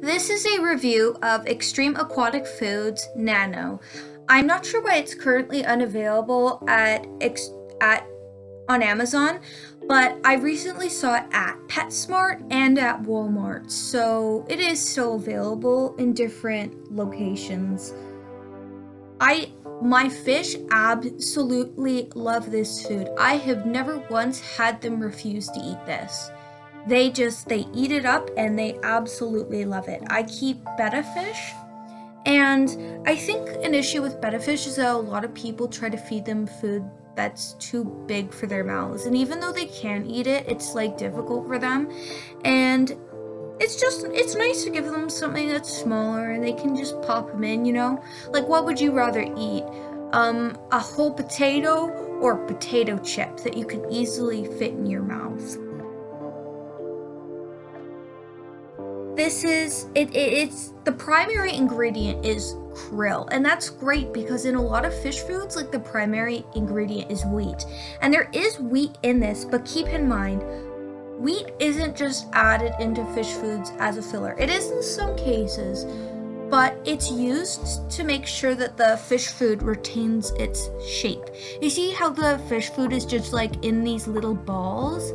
This is a review of Xtreme Aquatic Foods Nano. I'm not sure why it's currently unavailable on Amazon, but I recently saw it at PetSmart and at Walmart, so it is still available in different locations. My fish absolutely love this food. I have never once had them refuse to eat this. They eat it up and they absolutely love it. I keep betta fish, and I think an issue with betta fish is that a lot of people try to feed them food that's too big for their mouths. And even though they can eat it, it's like difficult for them. And it's nice to give them something that's smaller and they can just pop them in, you know? Like, what would you rather eat? A whole potato or potato chip that you can easily fit in your mouth? It's the primary ingredient is krill, and that's great because in a lot of fish foods, like, the primary ingredient is wheat, and there is wheat in this, but keep in mind, wheat isn't just added into fish foods as a filler. It is in some cases, but it's used to make sure that the fish food retains its shape. You see how the fish food is just like in these little balls?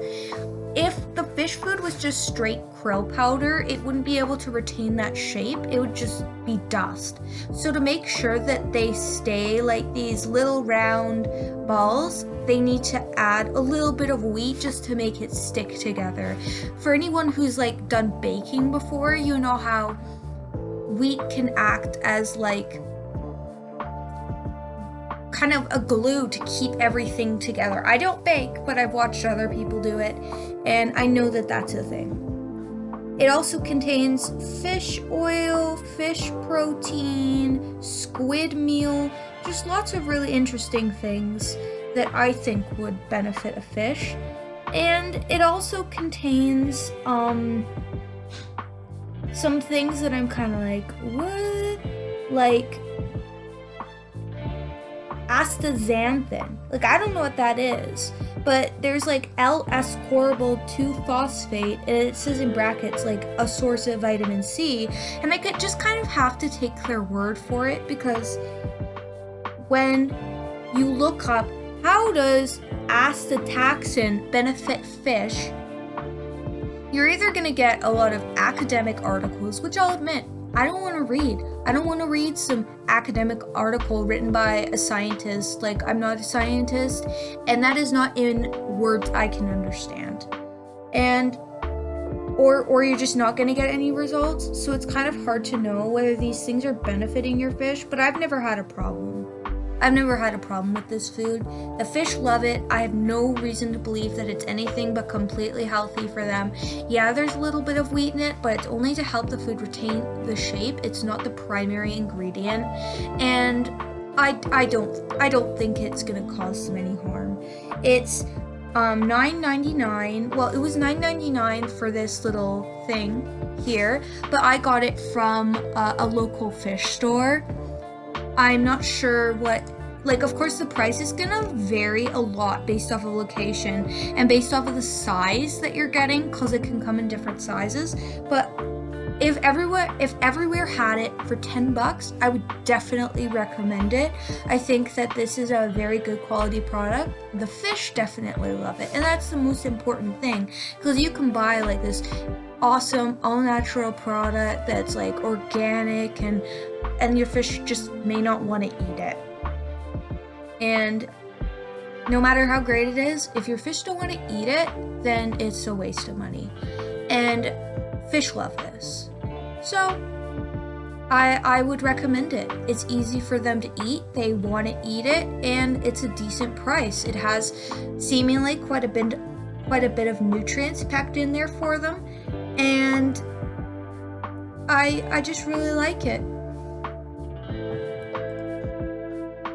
If the fish food was just straight krill powder, it wouldn't be able to retain that shape. It would just be dust. So to make sure that they stay like these little round balls, they need to add a little bit of wheat just to make it stick together. For anyone who's like done baking before, you know how wheat can act as like kind of a glue to keep everything together. I don't bake, but I've watched other people do it, and I know that that's a thing. It also contains fish oil, fish protein, squid meal, just lots of really interesting things that I think would benefit a fish. And it also contains some things that I'm kind of like, what? Like astaxanthin. Like, I don't know what that is, but there's like L-ascorbyl 2-phosphate, and it says in brackets like a source of vitamin C, and I could just kind of have to take their word for it, because when you look up how does astaxanthin benefit fish, you're either going to get a lot of academic articles, which I'll admit, I don't want to read. I don't want to read some academic article written by a scientist. Like, I'm not a scientist, and that is not in words I can understand. And or you're just not going to get any results. So it's kind of hard to know whether these things are benefiting your fish, but I've never had a problem. I've never had a problem with this food. The fish love it. I have no reason to believe that it's anything but completely healthy for them. Yeah, there's a little bit of wheat in it, but it's only to help the food retain the shape. It's not the primary ingredient. And I don't think it's gonna cause them any harm. It's $9.99. Well, it was $9.99 for this little thing here, but I got it from a local fish store. I'm not sure what, like, of course the price is gonna vary a lot based off of location and based off of the size that you're getting, because it can come in different sizes. But if everywhere had it for $10, I would definitely recommend it. I think that this is a very good quality product. The fish definitely love it, and that's the most important thing, because you can buy like this awesome all-natural product that's like organic, and your fish just may not want to eat it. And no matter how great it is, if your fish don't want to eat it, then it's a waste of money. And fish love this. So I would recommend it. It's easy for them to eat, they want to eat it, and it's a decent price. It has seemingly quite a bit of nutrients packed in there for them, and I just really like it.